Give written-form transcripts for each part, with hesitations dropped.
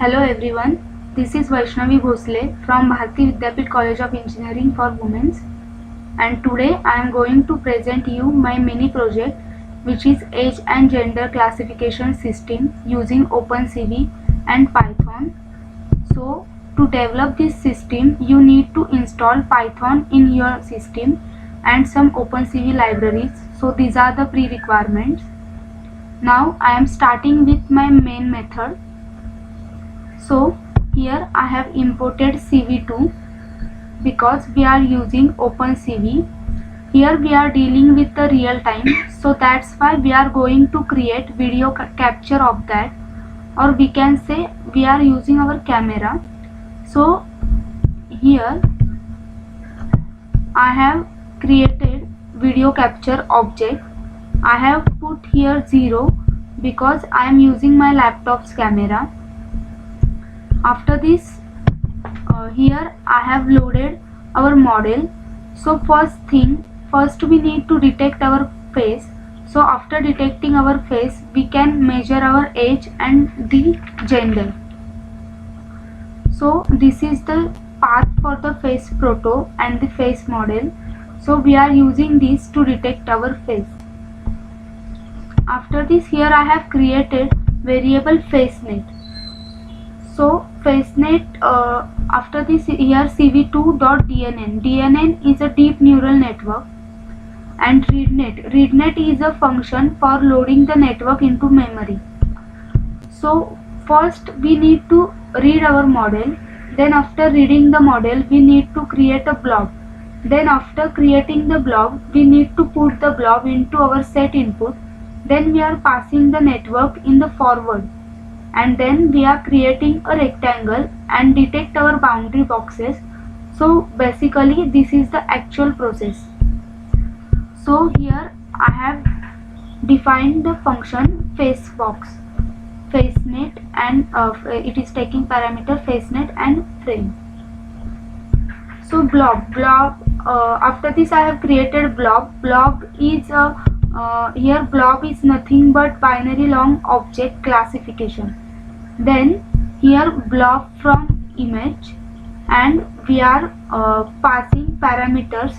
Hello everyone, this is Vaishnavi Bhosle from Bharati Vidyapeeth College of Engineering for Women, and today I am going to present you my mini project which is age and gender classification system using OpenCV and Python. So to develop this system you need to install Python in your system and some OpenCV libraries. So these are the pre-requirements. Now I am starting with my main method. So here I have imported CV2 because we are using OpenCV. Here we are dealing with the real time, so that's why we are going to create video capture of that, or we can say we are using our camera. So here I have created video capture object. I have put here 0 because I am using my laptop's camera. After this, here I have loaded our model. So first we need to detect our face. So after detecting our face, we can measure our age and the gender. So this is the path for the face proto and the face model. So we are using this to detect our face. After this, here I have created variable FaceNet. So FaceNet, after this here CV2.dnn. DNN is a deep neural network, and readnet. Readnet is a function for loading the network into memory. So first we need to read our model. Then after reading the model we need to create a blob. Then after creating the blob we need to put the blob into our set input. Then we are passing the network in the forward. And then we are creating a rectangle and detect our boundary boxes. So basically this is the actual process. So here I have defined the function FaceBox, FaceNet, and it is taking parameter FaceNet and frame. So blob, after this I have created blob. Blob is here blob is nothing but binary long object classification. Then here blob from image, and we are passing parameters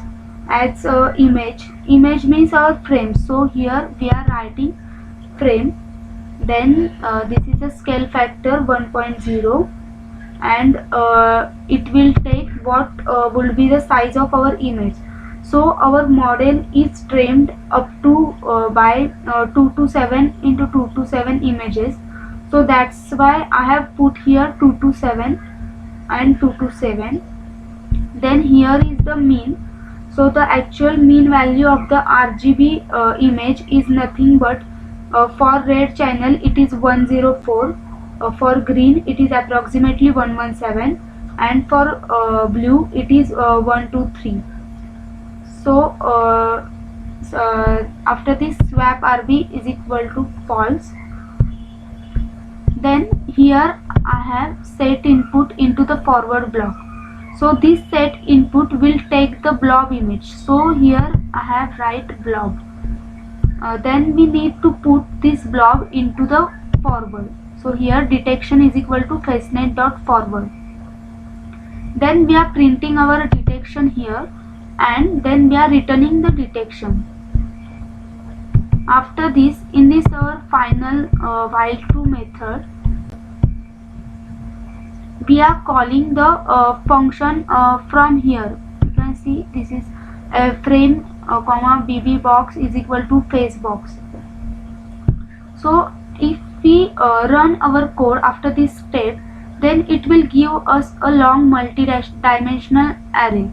as image. Image means our frame. So here we are writing frame. Then this is a scale factor 1.0, and it will take what will be the size of our image. So our model is trained up to by 2 to 7 into 2 to 7 images. So that's why I have put here 2 to 7 and 2 to 7. Then here is the mean. So the actual mean value of the RGB image is nothing but for red channel it is 104, for green it is approximately 117, and for blue it is 123. So after this swap RB is equal to false. Then here I have set input into the forward block. So this set input will take the blob image. So here I have write blob. Then we need to put this blob into the forward. So here detection is equal to FaceNet.forward. Then we are printing our detection here, and then we are returning the detection. After this, in this our final while true method, we are calling the function from here. You can see this is frame comma bb box is equal to face box. So if we run our code after this step, then it will give us a long multi-dimensional array.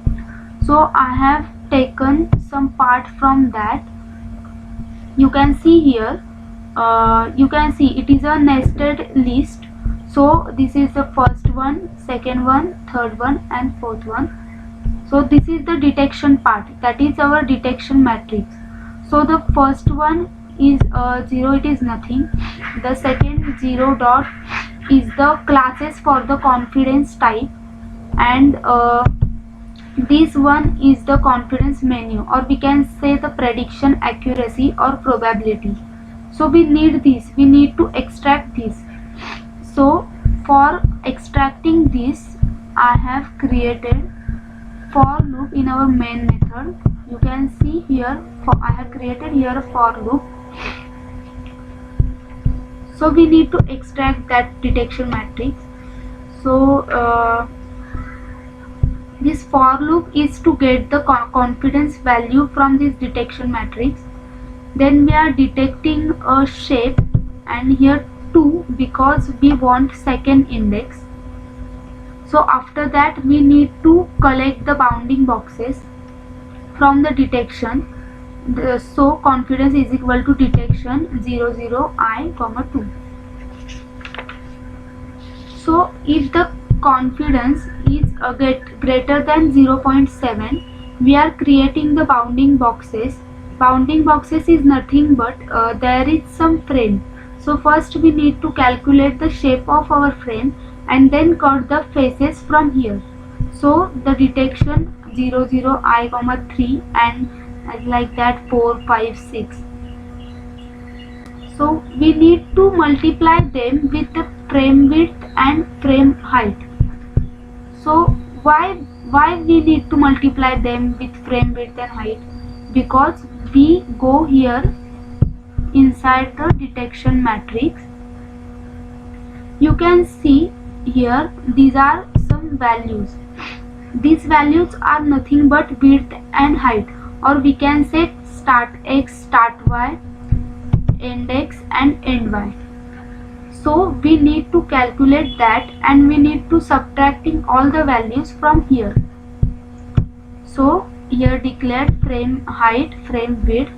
So I have taken some part from that. You can see here, you can see it is a nested list. So this is the first one, second one, third one, and fourth one. So this is the detection part, that is our detection matrix. So the first one is 0, it is nothing. The second 0 dot is the classes for the confidence type, and this one is the confidence menu, or we can say the prediction accuracy or probability. So we need this, we need to extract this. So for extracting this, I have created for loop in our main method. You can see here I have created here a for loop. So we need to extract that detection matrix. So this for loop is to get the confidence value from this detection matrix. Then we are detecting a shape, and here 2 because we want second index. So after that we need to collect the bounding boxes from the detection. So confidence is equal to detection 00 I, 2. So if the confidence is greater than 0.7, we are creating the bounding boxes. Bounding boxes is nothing but there is some frame. So first we need to calculate the shape of our frame and then cut the faces from here. So the detection 00 I, 3 and like that 4, 5, 6. So we need to multiply them with the frame width and frame height. So why we need to multiply them with frame width and height? Because we go here inside the detection matrix. You can see here these are some values. These values are nothing but width and height, or we can say start x, start y, end x and end y. So we need to calculate that, and we need to subtracting all the values from here. So here declared frame height, frame width.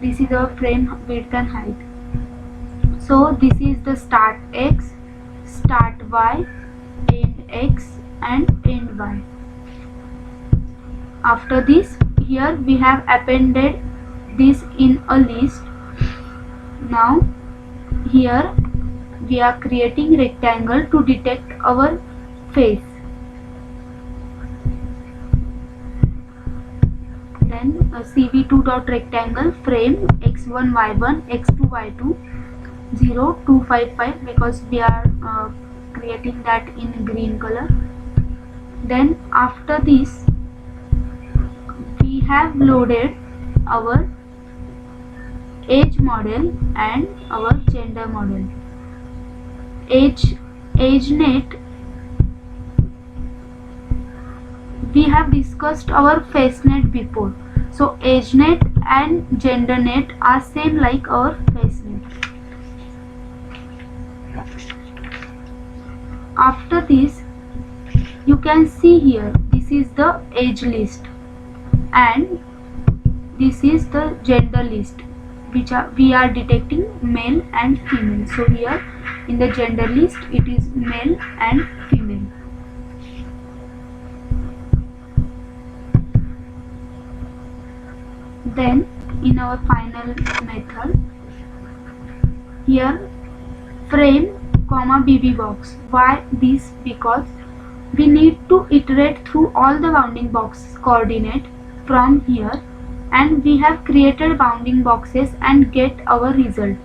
This is our frame width and height. So this is the start x, start y, end x and end y. After this, here we have appended this in a list. Now here we are creating rectangle to detect our face. Then cv2.rectangle frame x1 y1 x2 y2 0 2 5 5 because we are creating that in green color. Then after this we have loaded our age model and our gender model. AgeNet, we have discussed our FaceNet before. So AgeNet and GenderNet are same like our FaceNet. After this, you can see here this is the age list and this is the gender list, which we are detecting male and female. So here in the gender list it is male and female. Then in our final method, here frame comma BB box. Why this? Because we need to iterate through all the bounding box coordinate from here, and we have created bounding boxes and get our result.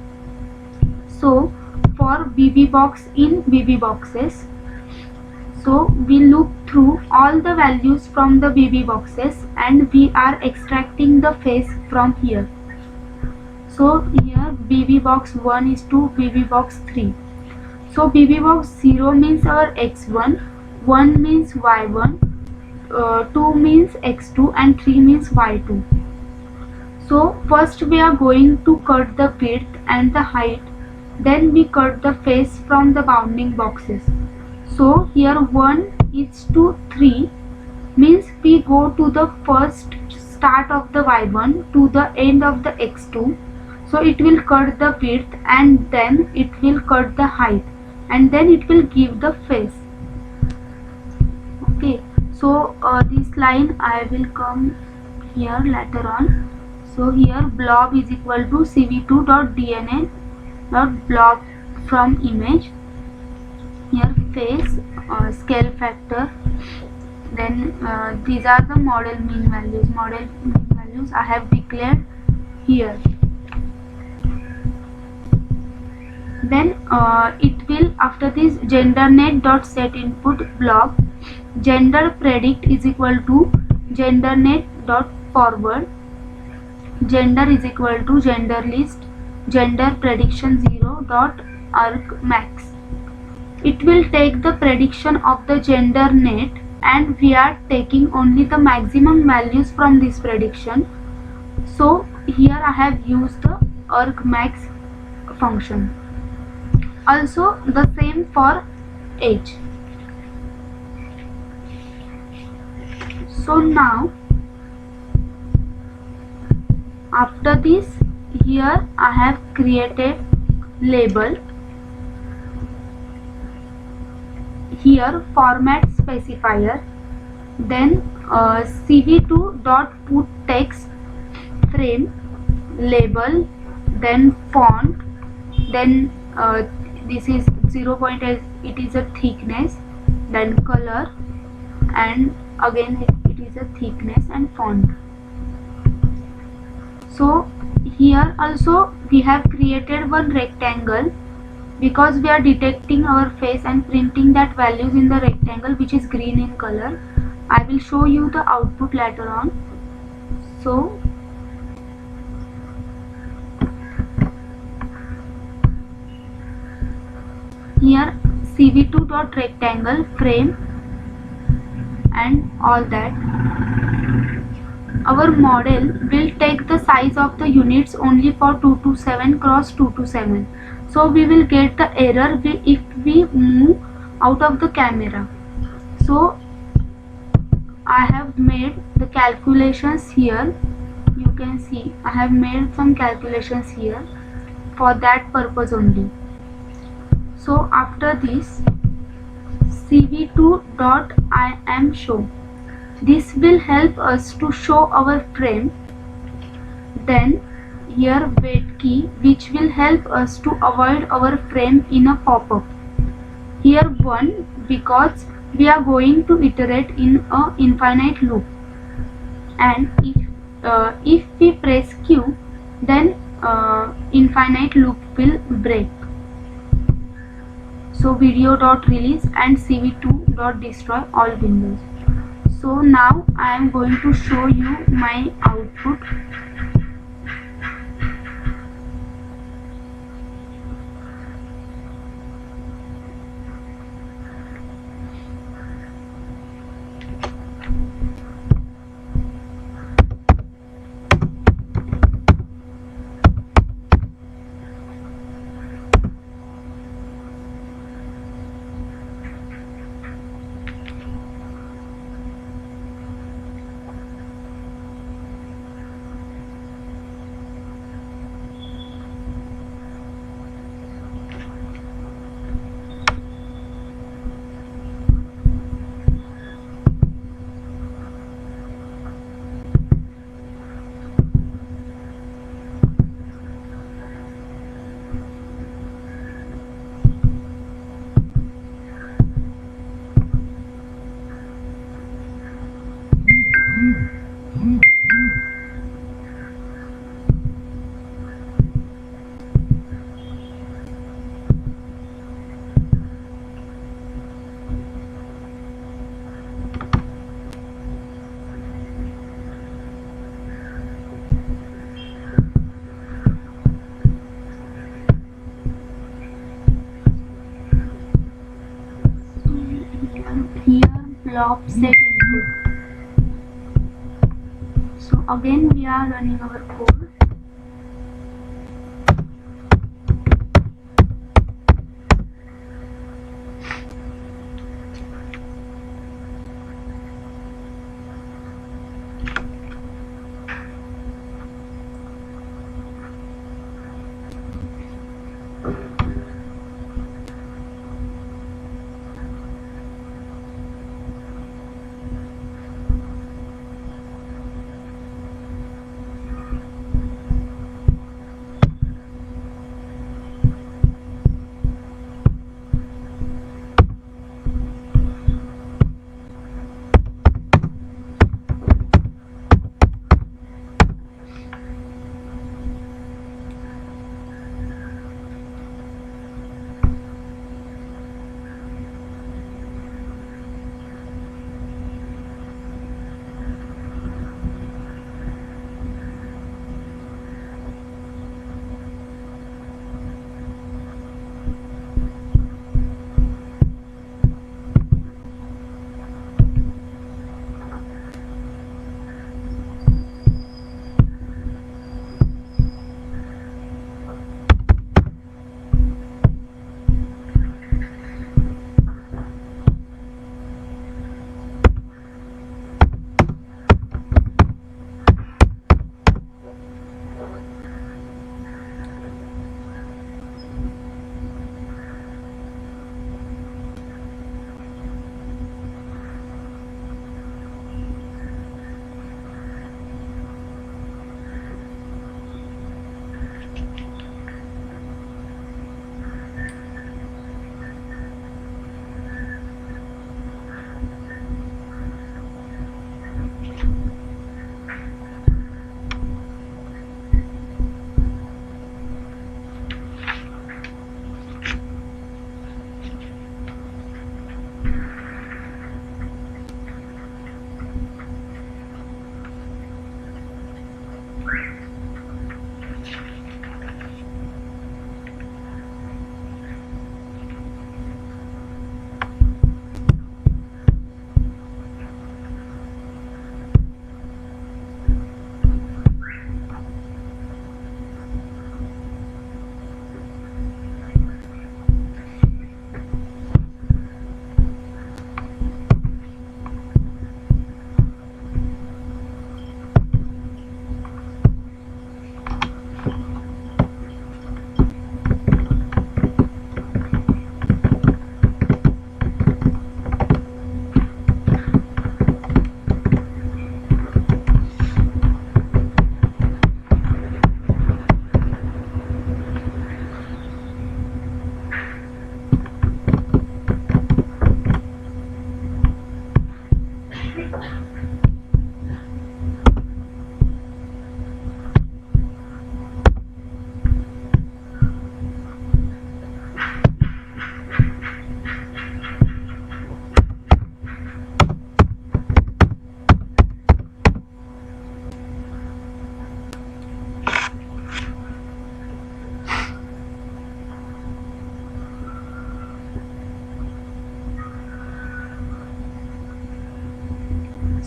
So for BB box in BB boxes, so we look through all the values from the BB boxes and we are extracting the face from here. So here BB box 1 is to BB box 3. So BB box 0 means our x1, 1 means y1, 2 means x2 and 3 means y2. So first we are going to cut the width and the height, then we cut the face from the bounding boxes. So here 1 is to 3 means we go to the first start of the y1 to the end of the x2. So it will cut the width and then it will cut the height and then it will give the face. Okay, so this line I will come here later on. So here blob is equal to cv2.dna.blob from image. Here face, scale factor. Then these are the model mean values. Model mean values I have declared here. Then it will, after this gendernet dot set input block, gender predict is equal to gendernet dot forward, gender is equal to gender list, gender prediction 0 dot arg max. It will take the prediction of the gender net, and we are taking only the maximum values from this prediction. So here I have used the argmax function. Also the same for age. So now after this, here I have created label. Here format specifier, then cv2 dot put text frame label, then font, then this is 0.8, it is a thickness, then color, and again it is a thickness and font. So here also we have created one rectangle, because we are detecting our face and printing that values in the rectangle which is green in color. I will show you the output later on. So here cv2 dot rectangle frame and all that. Our model will take the size of the units only for 227 cross 227. So we will get the error if we move out of the camera. So I have made the calculations here. You can see I have made some calculations here for that purpose only. So after this, cv2.iam_show, this will help us to show our frame. Then here wait key, which will help us to avoid our frame in a pop-up. Here 1, because we are going to iterate in a infinite loop, and if we press Q, then infinite loop will break. So video.release and cv2.destroy all windows. So now I am going to show you my output. Blob set input. So again we are running our code.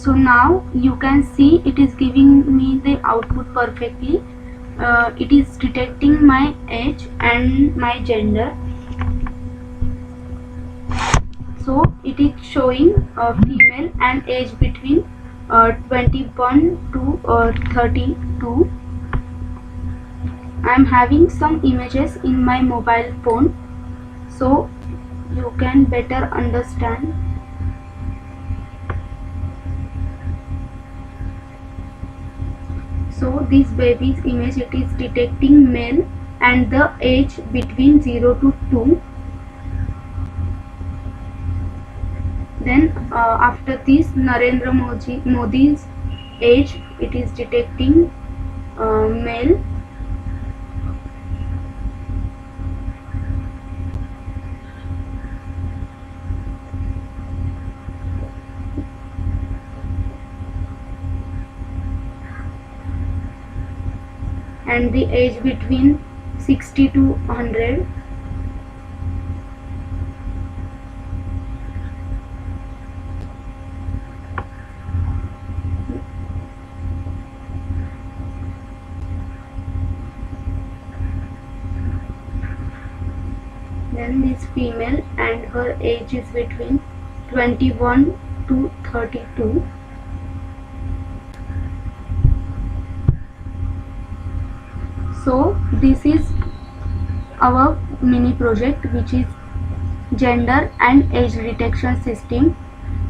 So now you can see it is giving me the output perfectly. It is detecting my age and my gender. So it is showing female and age between 21 to 32. I am having some images in my mobile phone, so you can better understand. So this baby's image, it is detecting male and the age between 0 to 2. Then after this, Narendra Modi's age, it is detecting male. And the age between 60 to 100. Then this female and her age is between 21 to 32. So this is our mini project, which is gender and age detection system,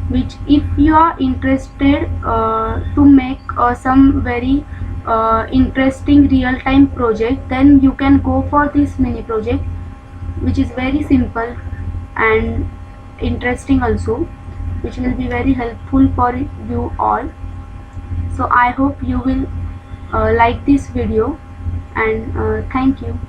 which if you are interested to make some very interesting real-time project, then you can go for this mini project, which is very simple and interesting also, which will be very helpful for you all. So I hope you will like this video, and thank you.